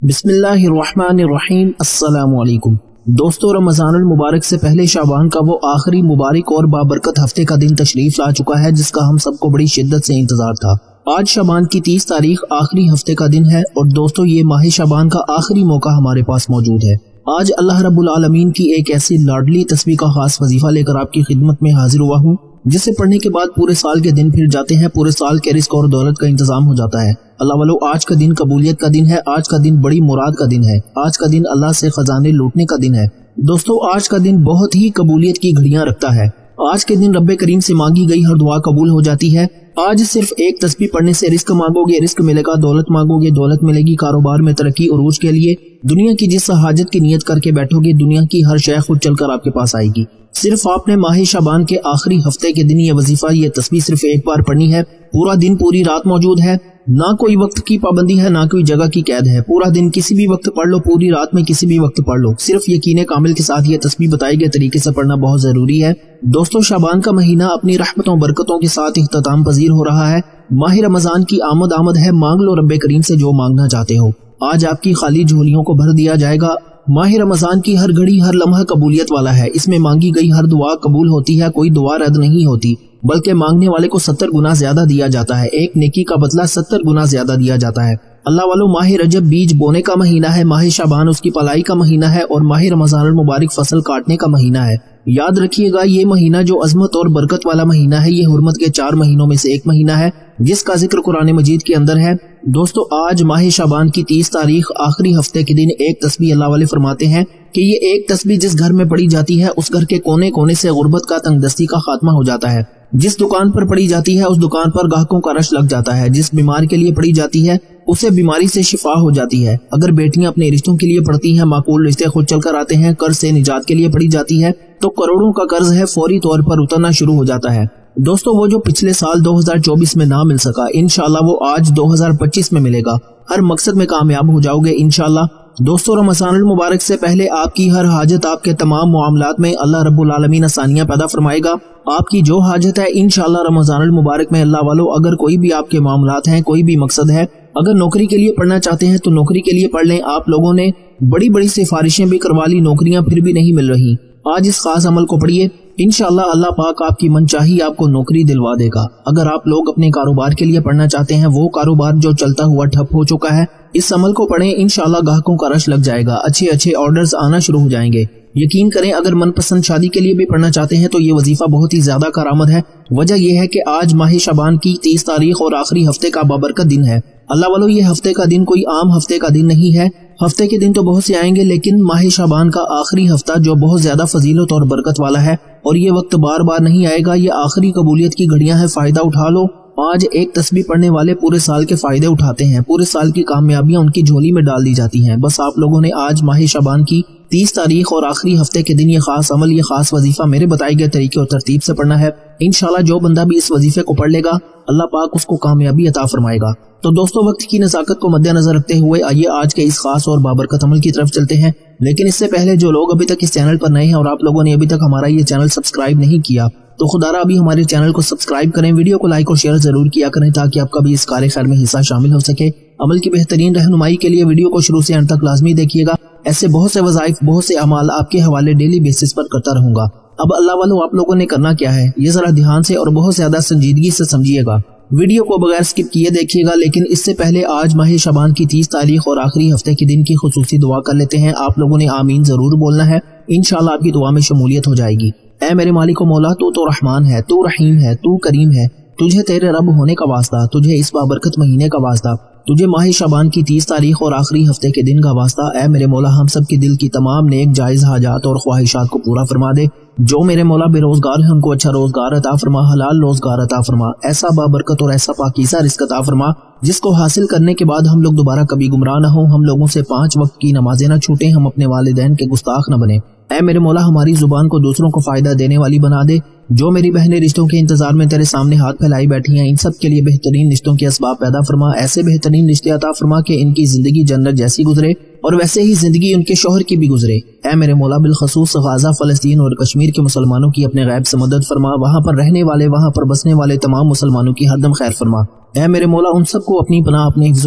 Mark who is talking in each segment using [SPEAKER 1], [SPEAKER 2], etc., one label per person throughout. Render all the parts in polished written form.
[SPEAKER 1] بسم اللہ الرحمن الرحیم۔ السلام علیکم دوستو، رمضان المبارک سے پہلے شعبان کا وہ آخری مبارک اور بابرکت ہفتے کا دن تشریف لا چکا ہے جس کا ہم سب کو بڑی شدت سے انتظار تھا۔ آج شعبان کی 30 تاریخ آخری ہفتے کا دن ہے اور دوستو یہ ماہ شعبان کا آخری موقع ہمارے پاس موجود ہے۔ آج اللہ رب العالمین کی ایک ایسی لاڈلی تسبیح کا خاص وظیفہ لے کر آپ کی خدمت میں حاضر ہوا ہوں جسے پڑھنے کے بعد پورے سال کے دن پھر جاتے ہیں، پورے سال کے رزق اور دولت کا انتظام ہو جاتا ہے۔ اللہ والو، آج کا دن قبولیت کا دن ہے، آج کا دن بڑی مراد کا دن ہے، آج کا دن اللہ سے خزانے لوٹنے کا دن ہے۔ دوستو آج کا دن بہت ہی قبولیت کی گھڑیاں رکھتا ہے۔ آج کے دن رب کریم سے مانگی گئی ہر دعا قبول ہو جاتی ہے۔ آج صرف ایک تسبیح پڑھنے سے رزق مانگو گے، رزق ملے گا، دولت مانگو گے، دولت ملے گی، کاروبار میں ترقی عروج کے لیے دنیا کی جس حاجت کی نیت کر کے بیٹھو گے دنیا کی ہر شے خود چل کر آپ کے پاس آئے گی۔ صرف آپ نے ماہ شعبان کے آخری ہفتے کے دن یہ وظیفہ، یہ تسبیح صرف ایک بار پڑھنی ہے۔ پورا دن پوری رات موجود ہے، نہ کوئی وقت کی پابندی ہے، نہ کوئی جگہ کی قید ہے۔ پورا دن کسی بھی وقت پڑھ لو، پوری رات میں کسی بھی وقت پڑھ لو۔ صرف یقین کامل کے ساتھ یہ تسبیح بتائے گئے طریقے سے پڑھنا بہت ضروری ہے۔ دوستو شعبان کا مہینہ اپنی رحمتوں برکتوں کے ساتھ اختتام پذیر ہو رہا ہے۔ ماہ رمضان کی آمد ہے، مانگ لو رب کریم سے جو مانگنا چاہتے ہو۔ آج آپ کی خالی جھولیوں کو بھر دیا جائے گا۔ ماہ رمضان کی ہر گھڑی ہر لمحہ قبولیت والا ہے، اس میں مانگی گئی ہر دعا قبول ہوتی ہے، کوئی دعا رد نہیں ہوتی، بلکہ مانگنے والے کو 70 گنا زیادہ دیا جاتا ہے، ایک نیکی کا بدلہ 70 گنا زیادہ دیا جاتا ہے۔ اللہ والو، ماہ رجب بیج بونے کا مہینہ ہے، ماہ شعبان اس کی پلائی کا مہینہ ہے اور ماہ رمضان المبارک فصل کاٹنے کا مہینہ ہے۔ یاد رکھیے گا یہ مہینہ جو عظمت اور برکت والا مہینہ ہے، یہ حرمت کے 4 مہینوں میں سے ایک مہینہ ہے جس کا ذکر قرآن مجید کے اندر ہے۔ دوستو آج ماہ شعبان کی 30 تاریخ آخری ہفتے کے دن ایک تسبیح اللہ والے فرماتے ہیں کہ یہ ایک تسبیح جس گھر میں پڑھی جاتی ہے اس گھر کے کونے کونے سے غربت کا، تنگ دستی کا خاتمہ ہو جاتا ہے۔ جس دکان پر پڑھی جاتی ہے اس دکان پر گاہکوں کا رش لگ جاتا ہے، جس بیمار کے لیے پڑھی جاتی ہے اسے بیماری سے شفا ہو جاتی ہے۔ اگر بیٹیاں اپنے رشتوں کے لیے پڑھتی ہیں معقول رشتے خود چل کر آتے ہیں، قرض سے نجات کے لیے پڑھی جاتی ہے تو کروڑوں کا قرض ہے فوری طور پر اترنا شروع ہو جاتا ہے۔ دوستو وہ جو پچھلے سال 2024 میں نہ مل سکا انشاءاللہ وہ آج 2025 میں ملے گا۔ ہر مقصد میں کامیاب ہو جاؤ گے انشاءاللہ۔ دوستو رمضان المبارک سے پہلے آپ کی ہر حاجت، آپ کے تمام معاملات میں اللہ رب العالمین آسانیاں پیدا فرمائے گا۔ آپ کی جو حاجت ہے انشاءاللہ رمضان المبارک میں اللہ والو، اگر کوئی بھی آپ کے معاملات ہیں، کوئی بھی مقصد ہے، اگر نوکری کے لیے پڑھنا چاہتے ہیں تو نوکری کے لیے پڑھ لیں۔ آپ لوگوں نے بڑی بڑی سفارشیں بھی کروا لی، نوکریاں پھر بھی نہیں مل رہی، آج اس خاص عمل کو پڑھیے، انشاءاللہ اللہ پاک آپ کی من چاہی آپ کو نوکری دلوا دے گا۔ اگر آپ لوگ اپنے کاروبار کے لیے پڑھنا چاہتے ہیں، وہ کاروبار جو چلتا ہوا ٹھپ ہو چکا ہے، اس عمل کو پڑھیں، انشاءاللہ گاہکوں کا رش لگ جائے گا، اچھے آرڈرز آنا شروع ہو جائیں گے۔ یقین کریں اگر من پسند شادی کے لیے بھی پڑھنا چاہتے ہیں تو یہ وظیفہ بہت ہی زیادہ کارآمد ہے۔ وجہ یہ ہے کہ آج ماہ شعبان کی 30 تاریخ اور آخری ہفتے کا بابرکت دن ہے۔ اللہ والو یہ ہفتے کا دن کوئی عام ہفتے کا دن نہیں ہے، ہفتے کے دن تو بہت سے آئیں گے لیکن ماہ شعبان کا آخری ہفتہ جو بہت زیادہ فضیلت اور برکت والا ہے اور یہ وقت بار بار نہیں آئے گا، یہ آخری قبولیت کی گھڑیاں ہیں، فائدہ اٹھا لو۔ آج ایک تسبیح پڑھنے والے پورے سال کے فائدے اٹھاتے ہیں، پورے سال کی کامیابیاں ان کی جھولی میں ڈال دی جاتی ہیں۔ بس آپ لوگوں نے آج ماہ شعبان کی 30 تاریخ اور آخری ہفتے کے دن یہ خاص عمل، یہ خاص وظیفہ میرے بتائے گئے طریقے اور ترتیب سے پڑھنا ہے۔ انشاءاللہ جو بندہ بھی اس وظیفے کو پڑھ لے گا اللہ پاک اس کو کامیابی عطا فرمائے گا۔ تو دوستو وقت کی نزاکت کو مد نظر رکھتے ہوئے آئیے آج کے اس خاص اور بابرکت عمل کی طرف چلتے ہیں، لیکن اس سے پہلے جو لوگ ابھی تک اس چینل پر نئے ہیں اور آپ لوگوں نے ابھی تک ہمارا یہ چینل سبسکرائب نہیں کیا تو خدا را ابھی ہمارے چینل کو سبسکرائب کریں، ویڈیو کو لائک اور شیئر ضرور کیا کریں تاکہ آپ کا بھی اس کار خیر میں حصہ شامل ہو سکے۔ عمل کی بہترین رہنمائی کے لیے ویڈیو کو شروع سے انت تک لازمی دیکھیے گا، ایسے بہت سے وظائف، بہت سے اعمال آپ کے حوالے ڈیلی بیسس پر کرتا رہوں گا۔ اب اللہ والو آپ لوگوں نے کرنا کیا ہے یہ ذرا دھیان سے اور بہت زیادہ سنجیدگی سے سمجھیے گا، ویڈیو کو بغیر سکپ کیے دیکھیے گا۔ لیکن اس سے پہلے آج ماہ شعبان کی 30 تاریخ اور آخری ہفتے کے دن کی خصوصی دعا کر لیتے ہیں۔ آپ لوگوں نے آمین ضرور بولنا ہے، انشاءاللہ آپ کی دعا میں شمولیت ہو جائے گی۔ اے میرے مالک و مولا، تو رحمان ہے، تو رحیم ہے، تو کریم ہے، تجھے تیرے رب ہونے کا واسطہ، تجھے اس بابرکت مہینے کا واسطہ، تجھے ماہ شعبان کی 30 تاریخ اور آخری ہفتے کے دن کا واسطہ۔ اے میرے مولا ہم سب کی دل کی تمام نیک جائز حاجات اور خواہشات کو پورا فرما دے۔ جو میرے مولا بے روزگار ہے ہم کو اچھا روزگار عطا فرما، حلال روزگار عطا فرما، ایسا بابرکت اور ایسا پاکیزہ رزق عطا فرما جس کو حاصل کرنے کے بعد ہم لوگ دوبارہ کبھی گمراہ نہ ہوں، ہم لوگوں سے 5 وقت کی نمازیں نہ چھوٹیں، ہم اپنے والدین کے گستاخ نہ بنیں۔ اے میرے مولا ہماری زبان کو دوسروں کو فائدہ دینے والی بنا دے۔ جو میری بہنیں رشتوں کے انتظار میں تیرے سامنے ہاتھ پھیلائی بیٹھی ہیں ان سب کے لیے بہترین رشتوں کے اسباب پیدا فرما، ایسے بہترین رشتے عطا فرما کہ ان کی زندگی جنت جیسی گزرے اور ویسے ہی زندگی ان کے شوہر کی بھی گزرے۔ اے میرے مولا بالخصوص غزہ، فلسطین اور کشمیر کے مسلمانوں کی اپنے غیب سے مدد فرما، وہاں پر رہنے والے، وہاں پر بسنے والے تمام مسلمانوں کی ہر دم خیر فرما۔ اے میرے مولا ان سب کو اپنی پناہ اپنے حفظ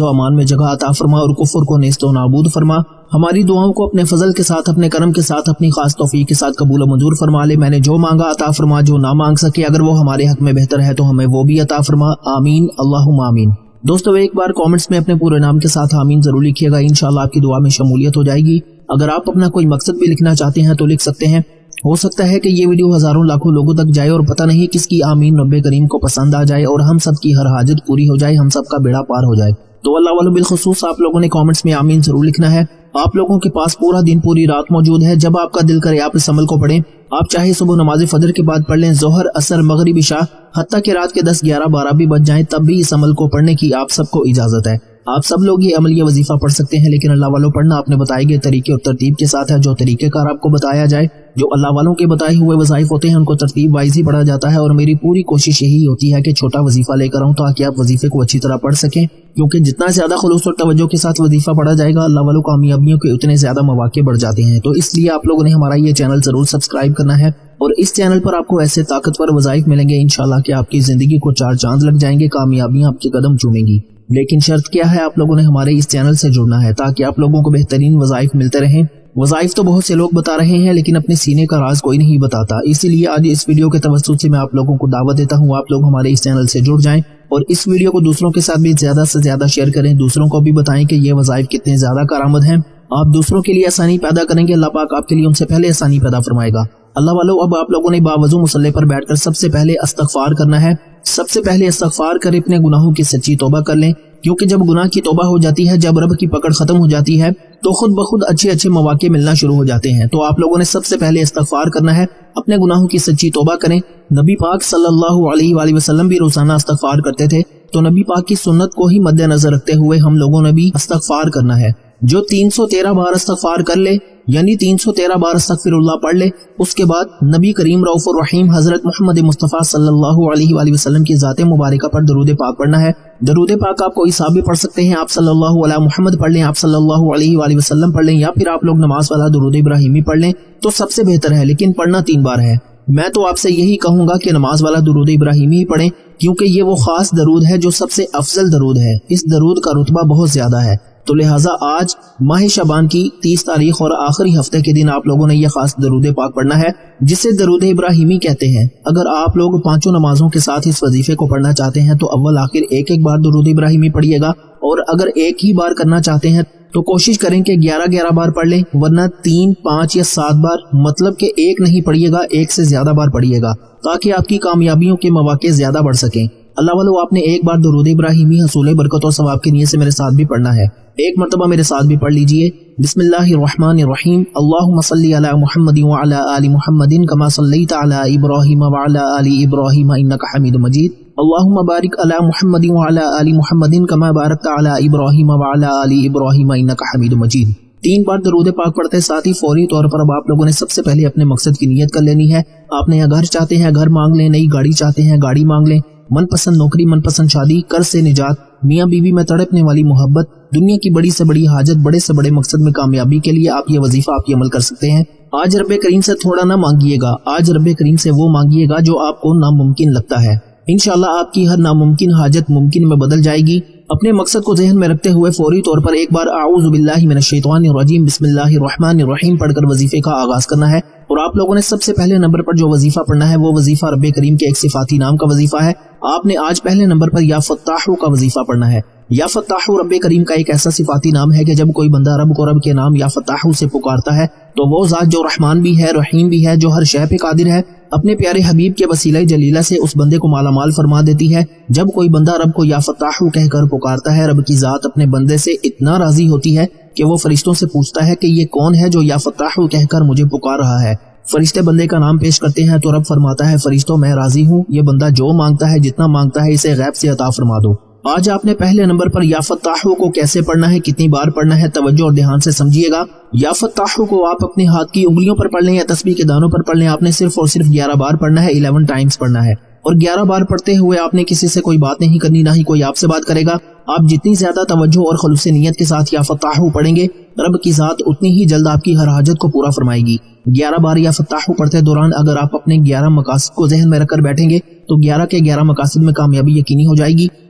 [SPEAKER 1] و امان میں جگہ عطا فرما اور کفر کو نیست و نابود فرما. ہماری دعاؤں کو اپنے فضل کے ساتھ اپنے کرم کے ساتھ اپنی خاص توفیق کے ساتھ قبول و منظور فرما لے. میں نے جو مانگا عطا فرما, جو نہ مانگ سکے اگر وہ ہمارے حق میں بہتر ہے تو ہمیں وہ بھی عطا فرما. آمین اللہم آمین. دوستو ایک بار کامنٹس میں اپنے پورے نام کے ساتھ آمین ضرور لکھیے گا, انشاءاللہ آپ کی دعا میں شمولیت ہو جائے گی. اگر آپ اپنا کوئی مقصد بھی لکھنا چاہتے ہیں تو لکھ سکتے ہیں. ہو سکتا ہے کہ یہ ویڈیو ہزاروں لاکھوں لوگوں تک جائے اور پتہ نہیں کس کی آمین رب کریم کو پسند آ جائے اور ہم سب کی ہر حاجت پوری ہو جائے, ہم سب کا بیڑا پار ہو جائے. تو اللہ والوں بالخصوص آپ لوگوں نے کامنٹس میں آمین ضرور لکھنا ہے. آپ لوگوں کے پاس پورا دن پوری رات موجود ہے, جب آپ کا دل کرے آپ اس عمل کو پڑھیں. آپ چاہے صبح نماز فجر کے بعد پڑھ لیں, ظہر عصر مغرب عشاء, حتیٰ کہ رات کے 10 11 12 بھی بج جائیں, تب بھی اس عمل کو پڑھنے کی آپ سب کو اجازت ہے. آپ سب لوگ یہ عمل یہ وظیفہ پڑھ سکتے ہیں, لیکن اللہ والوں پڑھنا آپ نے بتائے گئے طریقے اور ترتیب کے ساتھ ہے. جو طریقہ کار آپ کو بتایا جائے, جو اللہ والوں کے بتائے ہوئے وظائف ہوتے ہیں ان کو ترتیب وائز ہی پڑھا جاتا ہے. اور میری پوری کوشش یہی ہوتی ہے کہ چھوٹا وظیفہ لے کر آؤں تاکہ آپ وظیفے کو اچھی طرح پڑھ سکیں, کیونکہ جتنا زیادہ خلوص اور توجہ کے ساتھ وظیفہ پڑھا جائے گا اللہ والوں کامیابیوں کے اتنے زیادہ مواقع بڑھ جاتے ہیں. تو اس لیے آپ لوگوں نے ہمارا یہ چینل ضرور سبسکرائب کرنا ہے, اور اس چینل پر آپ کو ایسے طاقتور وظائف ملیں گے انشاءاللہ کہ آپ کی زندگی کو 4 چاند لگ جائیں گے, کامیابیاں آپ کے قدم چومیں گی. لیکن شرط کیا ہے, آپ لوگوں نے ہمارے اس چینل سے جڑنا ہے تاکہ آپ لوگوں کو بہترین وظائف ملتے رہیں. وظائف تو بہت سے لوگ بتا رہے ہیں لیکن اپنے سینے کا راز کوئی نہیں بتاتا. اسی لیے آج اس ویڈیو کے توسط سے میں آپ لوگوں کو دعوت دیتا ہوں, آپ لوگ ہمارے اس چینل سے جڑ جائیں اور اس ویڈیو کو دوسروں کے ساتھ بھی زیادہ سے زیادہ شیئر کریں. دوسروں کو بھی بتائیں کہ یہ وظائف کتنے زیادہ کارآمد ہیں. آپ دوسروں کے لیے آسانی پیدا کریں گے, اللہ پاک آپ کے لیے ان سے پہلے آسانی پیدا فرمائے گا. اللہ والو اب آپ لوگوں نے باوضو مصلی پر بیٹھ کر سب سے پہلے استغفار کرنا ہے. سب سے پہلے استغفار کر اپنے گناہوں کی سچی توبہ کر لیں, کیونکہ جب گناہ کی توبہ ہو جاتی ہے, جب رب کی پکڑ ختم ہو جاتی ہے تو خود بخود اچھے اچھے مواقع ملنا شروع ہو جاتے ہیں. تو آپ لوگوں نے سب سے پہلے استغفار کرنا ہے, اپنے گناہوں کی سچی توبہ کریں. نبی پاک صلی اللہ علیہ وآلہ وسلم بھی روزانہ استغفار کرتے تھے, تو نبی پاک کی سنت کو ہی مد نظر رکھتے ہوئے ہم لوگوں نے بھی استغفار کرنا ہے. جو 313 بار استغفار کر لے, یعنی 313 بار استغفر اللہ پڑھ لے, اس کے بعد نبی کریم رؤوف الرحیم حضرت محمد مصطفیٰ صلی اللہ علیہ وآلہ وسلم کی ذات مبارکہ پر درود پاک پڑھنا ہے. درود پاک آپ کوئی سا بھی پڑھ سکتے ہیں, آپ صلی اللہ علیہ محمد پڑھ لیں, آپ صلی اللہ علیہ وآلہ وسلم پڑھ لیں, یا پھر آپ لوگ نماز والا درود ابراہیمی پڑھ لیں تو سب سے بہتر ہے, لیکن پڑھنا 3 بار ہے. میں تو آپ سے یہی کہوں گا کہ نماز والا درود ابراہیمی ہی پڑھیں, کیونکہ یہ وہ خاص درود ہے جو سب سے افضل درود ہے. اس درود کا رتبہ بہت زیادہ ہے. تو لہٰذا آج ماہ شعبان کی 30 تاریخ اور آخری ہفتے کے دن آپ لوگوں نے یہ خاص درود پاک پڑھنا ہے, جسے درود ابراہیمی کہتے ہیں. اگر آپ لوگ 5 نمازوں کے ساتھ اس وظیفے کو پڑھنا چاہتے ہیں تو اول آخر ایک بار درود ابراہیمی پڑھیے گا, اور اگر ایک ہی بار کرنا چاہتے ہیں تو کوشش کریں کہ 11 بار پڑھ لیں, ورنہ 3 5 یا 7 بار, مطلب کہ ایک نہیں پڑھیے گا, ایک سے زیادہ بار پڑھیے گا تاکہ آپ کی کامیابیوں کے مواقع زیادہ بڑھ سکیں. اللہ والو آپ نے ایک بار درود ابراہیمی حصول برکت و ثواب کی نیت سے میرے ساتھ بھی پڑھنا ہے. ایک مرتبہ میرے ساتھ بھی پڑھ لیجئے. بسم اللہ الرحمن الرحیم. اللہم صلی علی محمد وعلی آل محمد کما صلیت علی ابراہیم وعلی آل ابراہیم انک حمید مجید. اللہم بارک علی محمد وعلی آل محمد کما بارکت علی ابراہیم وعلی آل ابراہیم انک حمید مجید. 3 بار درود پاک پڑھتے ساتھ ہی فوری طور پر اب آپ لوگوں نے سب سے پہلے اپنے مقصد کی نیت کر لینی ہے. آپ نے گھر چاہتے ہیں گھر مانگ لیں, نئی گاڑی چاہتے ہیں گاڑی مانگ لیں, من پسند نوکری, من پسند شادی, قرض سے نجات, میاں بیوی میں تڑپنے والی محبت, دنیا کی بڑی سے بڑی حاجت, بڑے سے بڑے مقصد میں کامیابی کے لیے آپ یہ وظیفہ آپ یہ عمل کر سکتے ہیں. آج رب کریم سے تھوڑا نہ مانگیے گا, آج رب کریم سے وہ مانگیے گا جو آپ کو ناممکن لگتا ہے. انشاءاللہ آپ کی ہر ناممکن حاجت ممکن میں بدل جائے گی. اپنے مقصد کو ذہن میں رکھتے ہوئے فوری طور پر ایک بار اعوذ باللہ من الشیطان الرجیم بسم اللہ الرحمن الرحیم پڑھ کر وظیفے کا آغاز کرنا ہے. اور آپ لوگوں نے سب سے پہلے نمبر پر جو وظیفہ پڑھنا ہے وہ وظیفہ رب کریم کے ایک صفاتی نام کا وظیفہ ہے. آپ نے آج پہلے نمبر پر یا فتاح کا وظیفہ پڑھنا ہے. یا فتاح رب کریم کا ایک ایسا صفاتی نام ہے کہ جب کوئی بندہ رب کو رب کے نام یا فتاح سے پکارتا ہے تو وہ ذات جو رحمان بھی ہے, رحیم بھی ہے, جو ہر شے پہ قادر ہے, اپنے پیارے حبیب کے وسیلہ جلیلہ سے اس بندے کو مالا مال فرما دیتی ہے. جب کوئی بندہ رب کو یا فتاح کہہ کر پکارتا ہے, رب کی ذات اپنے بندے سے اتنا راضی ہوتی ہے کہ وہ فرشتوں سے پوچھتا ہے کہ یہ کون ہے جو یا فتاح کہہ کر مجھے پکار رہا ہے. فرشتے بندے کا نام پیش کرتے ہیں تو رب فرماتا ہے فرشتوں میں راضی ہوں, یہ بندہ جو مانگتا ہے جتنا مانگتا ہے اسے غیب سے عطا فرما دو. آج آپ نے پہلے نمبر پر یا فتاح کو کیسے پڑھنا ہے, کتنی بار پڑھنا ہے, توجہ اور دھیان سے سمجھیے گا. یا فتاح کو آپ اپنے ہاتھ کی انگلیوں پر پڑھ لیں یا تسبیح کے دانوں پر پڑھ لیں. آپ نے صرف اور صرف 11 بار پڑھنا ہے, 11 ٹائمز پڑھنا ہے. اور 11 بار پڑھتے ہوئے آپ نے کسی سے کوئی بات نہیں کرنی, نہ ہی کوئی آپ سے بات کرے گا. آپ جتنی زیادہ توجہ اور خلوص نیت کے ساتھ یا فتاح پڑھیں گے, رب کی ذات اتنی ہی جلد آپ کی ہر حاجت کو پورا فرمائے گی. 11 بار یا فتاح پڑھتے دوران اگر آپ اپنے 11 مقاصد کو ذہن میں رکھ کر بیٹھیں گے تو 11 کے 11 مقاصد میں کامیابی یقینی ہو جائے گی.